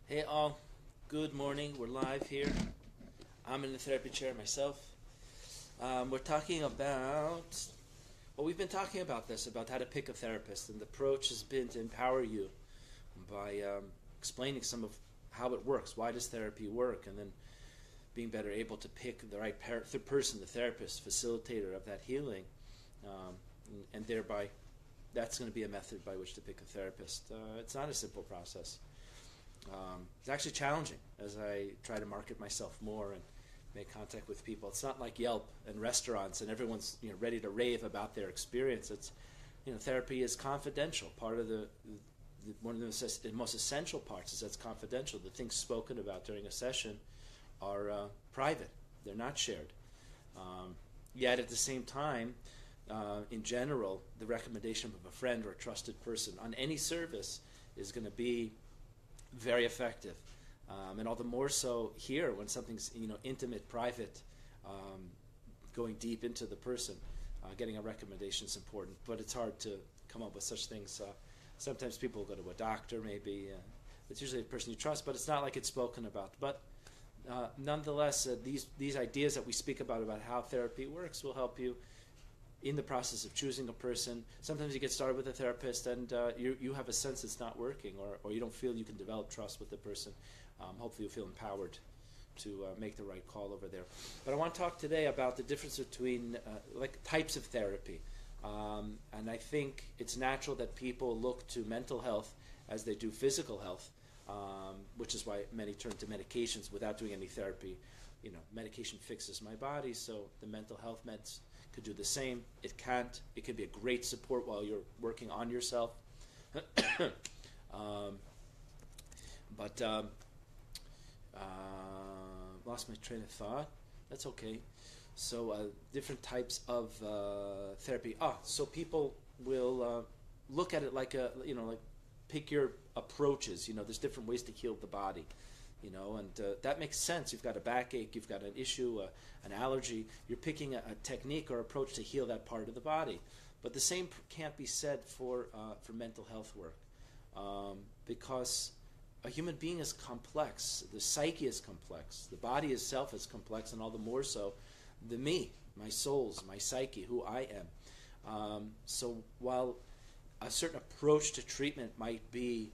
Hey all, good morning. We're live here. I'm in the therapy chair myself. We're talking about, well, we've been talking about this, about how to pick a therapist, and the approach has been to empower you by explaining some of how it works. Why does therapy work? And then being better able to pick the right person, the therapist, facilitator of that healing, and thereby that's going to be a method by which to pick a therapist. It's not a simple process. It's actually challenging as I try to market myself more and make contact with people. It's not like Yelp and restaurants and everyone's ready to rave about their experience. It's therapy is confidential. Part of one of the most essential parts is that's confidential. The things spoken about during a session are private. They're not shared. Yet at the same time, in general, the recommendation of a friend or a trusted person on any service is going to be very effective, and all the more so here when something's intimate, private, going deep into the person. Getting a recommendation is important, but it's hard to come up with such things. Sometimes people go to a doctor, maybe. It's usually a person you trust, but it's not like it's spoken about. But nonetheless, these ideas that we speak about how therapy works will help you in the process of choosing a person. Sometimes you get started with a therapist and you have a sense it's not working, or you don't feel you can develop trust with the person. Hopefully you feel empowered to make the right call over there. But I want to talk today about the difference between types of therapy. And I think it's natural that people look to mental health as they do physical health, which is why many turn to medications without doing any therapy. Medication fixes my body, so the mental health meds could do the same. It can't. It could be a great support while you're working on yourself. Lost my train of thought. That's okay. So different types of therapy. So people will look at it like pick your approaches. There's different ways to heal the body. And that makes sense. You've got a backache, you've got an issue, an allergy. You're picking a technique or approach to heal that part of the body. But the same can't be said for mental health work, because a human being is complex. The psyche is complex. The body itself is complex, and all the more so the me, my souls, my psyche, who I am. So while a certain approach to treatment might be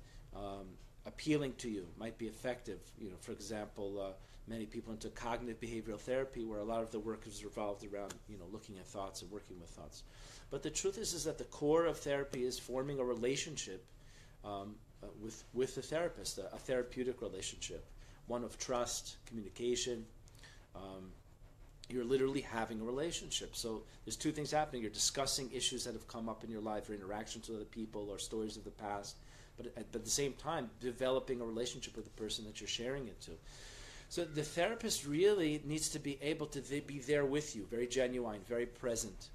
appealing to you, might be effective. For example, many people into cognitive behavioral therapy, where a lot of the work is revolved around looking at thoughts and working with thoughts. But the truth is that the core of therapy is forming a relationship with the therapist, a therapeutic relationship, one of trust, communication. You're literally having a relationship. So there's two things happening. You're discussing issues that have come up in your life, or interactions with other people, or stories of the past. But at the same time, developing a relationship with the person that you're sharing it to. So the therapist really needs to be able to be there with you, very genuine, very present,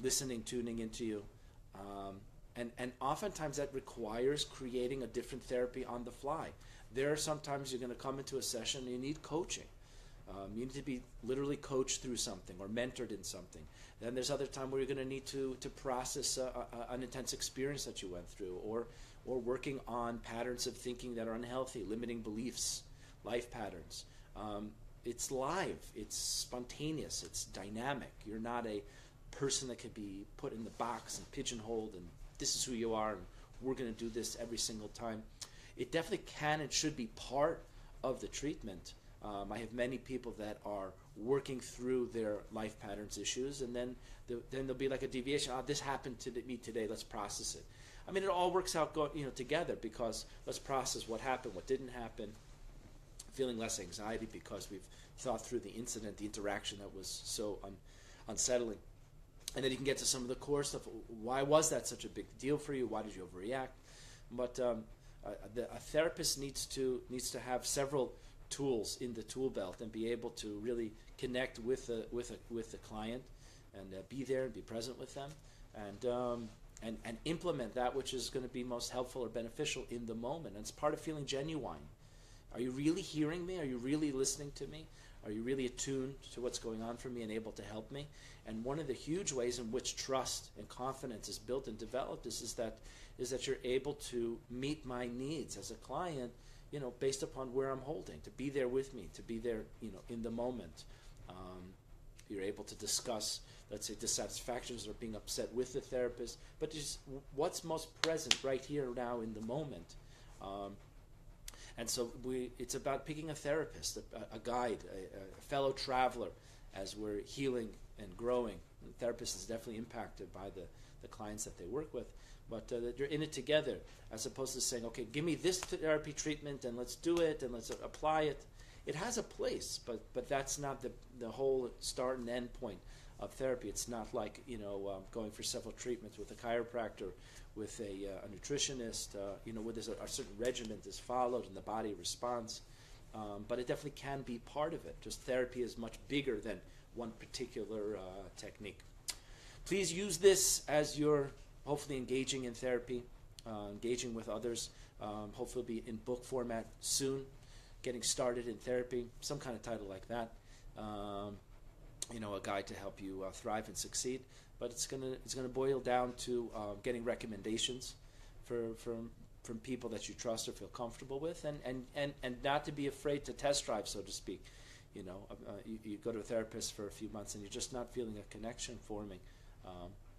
listening, tuning into you. And oftentimes that requires creating a different therapy on the fly. There are sometimes you're going to come into a session and you need coaching. You need to be literally coached through something or mentored in something. Then there's other time where you're going to need to process an intense experience that you went through, or working on patterns of thinking that are unhealthy, limiting beliefs, life patterns. It's live, it's spontaneous, it's dynamic. You're not a person that could be put in the box and pigeonholed and this is who you are and we're going to do this every single time. It definitely can and should be part of the treatment. I have many people that are working through their life patterns issues, and then there'll be like a deviation. This happened to me today. Let's process it. I mean, it all works out together, because let's process what happened, what didn't happen, feeling less anxiety because we've thought through the incident, the interaction that was so unsettling. And then you can get to some of the core stuff. Why was that such a big deal for you? Why did you overreact? But a therapist needs to have several tools in the tool belt and be able to really connect with the client and be there and be present with them and implement that which is going to be most helpful or beneficial in the moment. And it's part of feeling genuine. Are you really hearing me? Are you really listening to me? Are you really attuned to what's going on for me and able to help me? And one of the huge ways in which trust and confidence is built and developed is that you're able to meet my needs as a client based upon where I'm holding, to be there with me, to be there, in the moment. You're able to discuss, let's say, dissatisfactions or being upset with the therapist, but just what's most present right here now in the moment. And so it's about picking a therapist, a guide, a fellow traveler as we're healing and growing. The therapist is definitely impacted by the clients that they work with, but that you're in it together, as opposed to saying, okay, give me this therapy treatment and let's do it and let's apply it. It has a place, but that's not the whole start and end point of therapy. It's not like going for several treatments with a chiropractor, with a nutritionist, where there's a certain regimen is followed and the body responds. But it definitely can be part of it. Just therapy is much bigger than one particular technique. Please use this as you're hopefully engaging in therapy, engaging with others. Hopefully it'll be in book format soon. Getting started in therapy, some kind of title like that. A guide to help you thrive and succeed. But it's gonna boil down to getting recommendations from people that you trust or feel comfortable with, and not to be afraid to test drive, so to speak. You go to a therapist for a few months and you're just not feeling a connection forming.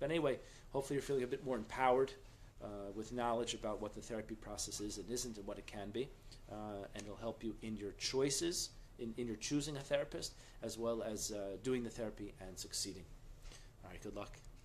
But anyway, hopefully you're feeling a bit more empowered with knowledge about what the therapy process is and isn't and what it can be. And it'll help you in your choices, in your choosing a therapist, as well as doing the therapy and succeeding. All right, good luck.